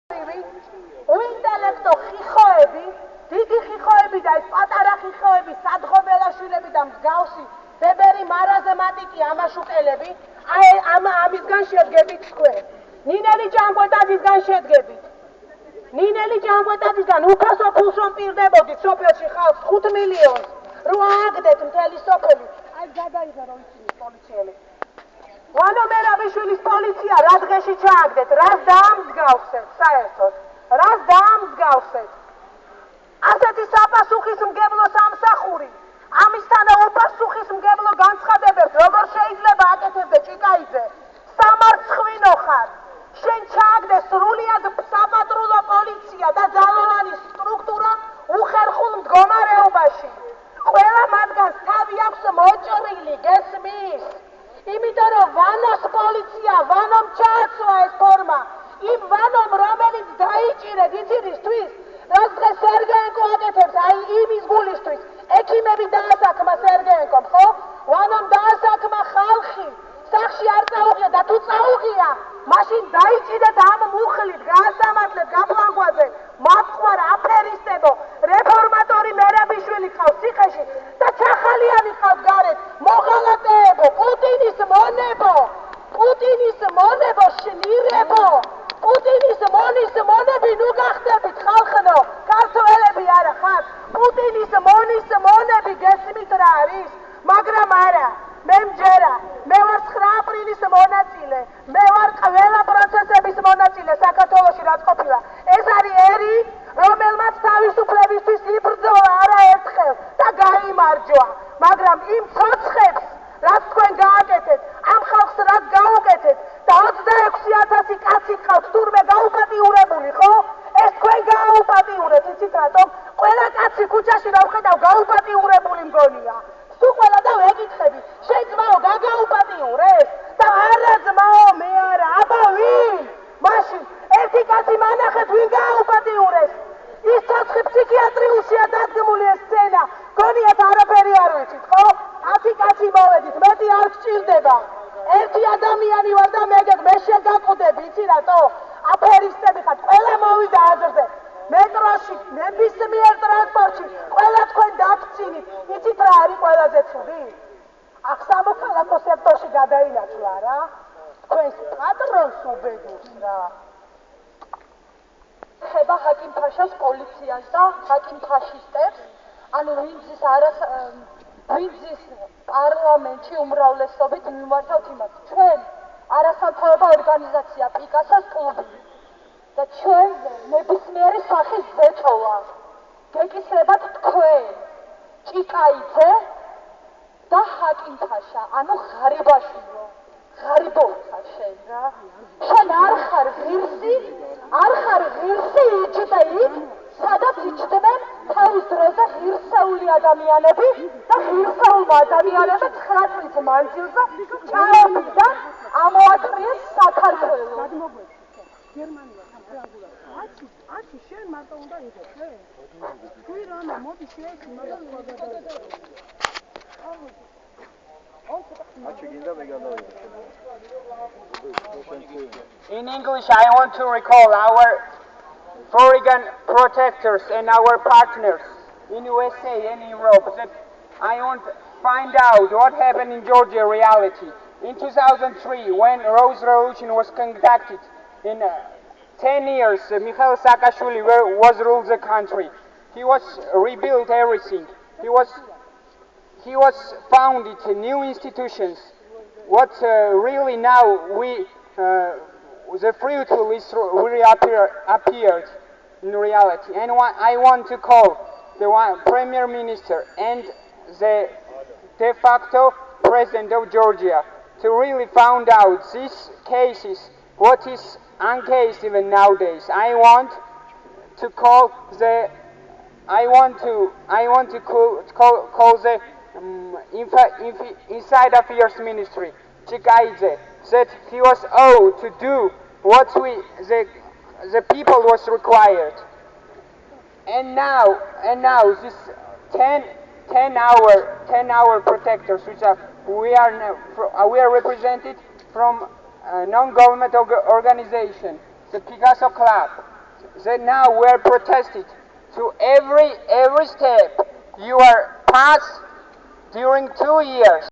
უინტელექტო ხიხოები, დიდი ხიხოები და ეს პატარა ხიხოები, სადღობელაშვილები და მსგავსი ბებერი მარაზმატიკი ამაშუკელები, ამისგან შედგებით თქვენ. ნინელი ჭანკვეტაძისგან შედგებით. ნინელი ჭანკვეტაძისგან უფასო ფულს რომ პირდებოდით სოფელში ხალხს 5 მილიონს, რო ააგდეთ მთელი სოფელი. აი გადაიღე რომ იცის პოლიციელი. ვანო მერაბიშვილის პოლიცია რა დღეში ჩააგდეთ, რას დაამსგავსეთ საერთოდ, რას დაამსგავსეთ. ასეთი საპასუხისმგებლო სამსახური, ამისთანა უპასუხისმგებლო განცხადებებს როგორ შეიძლება აკეთებდე ჭიკაიძე, სამარცხვინო ხარ. შენ ჩააგდე სრულიად საპატრულო პოლიცია და ძალოვანი სტრუქტურა უხერხულ მდგომარეობაში. ყველა მათგანს თავი აქვს მოჭრილი, გესმის? იმიტომ რომ ვანოს პოლიცია, ვანომ ჩააცვა ეს ფორმა, იმ ვანომ რომელიც დაიჭირეთ იციდისთვის, რაც დღეს სერგეენკო აკეთებს, აი იმის გულისთვის, ექიმები დაასაქმა სერგეენკომ, ხო? ვანომ დაასაქმა ხალხი, სახში არ წაუღია და თუ წაუღია, მაშინ დაიჭირეთ ამ მუხლით, გაასამართლეთ გაფლანგვაზე, მათყვარ აფერისტებო, რეფორმატორი მერაბიშვილი ყავს ციხეში და ჩახალიანი ყავს გარეთ, მოღალატეებო, პუტინის მონებო, შნირებო, პუტინის მონის მონები ნუ გახდებით ხალხნო, ქართველები არა ხარ, პუტინის მონის მონები გესმით რა არის, მაგრამ არა, მე მჯერა, მე ვარ 9 აპრილის მონაწილე, მე ვარ ყველა პროცესების მონაწილე საქართველოში რაც ყოფილა, ეს არის ერი, რომელმაც თავისუფლებისთვის იბრძოლა არაერთხელ და გაიმარჯვა, მაგრამ იმ ცოცხებს, რაც თქვენ გააკეთეთ, ამ ხალხს რაც გაუკეთეთ და 26,000 კაცი ყავთ თურმე გაუპატიურებული, ხო? ეს თქვენ გააუპატიურეთ, იცით რატომ? ყველა კაცი ქუჩაში რა ვხედავ გაუპატიურებული მგონია. თუ ყველა და ვეკითხები, შენ ძმაო გაგაუპატიურეს? და არა ძმაო, მე არა, აბა ვინ? მაშინ ერთი კაცი მანახეთ ვინ გააუპატიურეს? ის ცოცხი ფსიქიატრიულშია დადგმული ეს სცენა, გონიათ არაფერი არ ვიცით, ხო? 10 კაცი მოვედით, მეტი არ გჭირდება. ერთი ადამიანი ვარ და მე შეგაკვდები, იცი რატო? აფერისტები ხართ, ყველა მოვიდა აზრზე. მეტროში, ნებისმიერ ტრანსპორტში, ყველა თქვენ დაგწინით. იცით რა არის ყველაზე ცუდი? აქ სამოქალაქო სექტორში გადაინაცვლა რა. თქვენს პატრონს უბედურს რა. ხება ჰაკიმ ფაშას პოლიციას და ჰაკიმ ფაშისტებს, ანუ ვინც პარლამენტში უმრავლესობით მიმართავთ იმას. ჩვენ არასამთავრობო ორგანიზაცია პიკასოს კლუბი და ჩვენზე ნებისმიერი სახის ზეწოლა გეკისრებათ თქვენ, ჭიკაიძე და ჰაკიმ ფაშა, ანუ ღარიბაშვილო, ღარიბოხარ შენ რა. შენ არ ხარ ღირსი იჭდე იქ, სადაც იჭდნენ თავის დროზე ღირსეული ადამიანები და ღირსეულმა ადამიანებმა 9 წლის მანძილზე ჩაებიდან ამოაწყვიეს საქართველო. აცი შენ მარტო უნდა იყოს, ე? თქვი რამე, მოდი შეეცი, In English, I want to recall our foreign protectors and our partners in USA and Europe that I want to find out what happened in Georgia reality. In 2003, when Rose Revolution was conducted, in 10 years, Mikhail Saakashvili was ruled the country. He was rebuilt everything. He was founded new institutions. What really now the fruitful is appeared in reality. And I want to call the Premier Minister and the de facto President of Georgia to really find out these cases, what is uncased even nowadays. I want to call the Inside Affairs Ministry, Ჭიკაიძე, that he was owed to do what the people was required. And now this 10-hour protectors, which we are represented from a non-government organization, the Picasso Club, that now we are protested to every step you are passed during 2 years.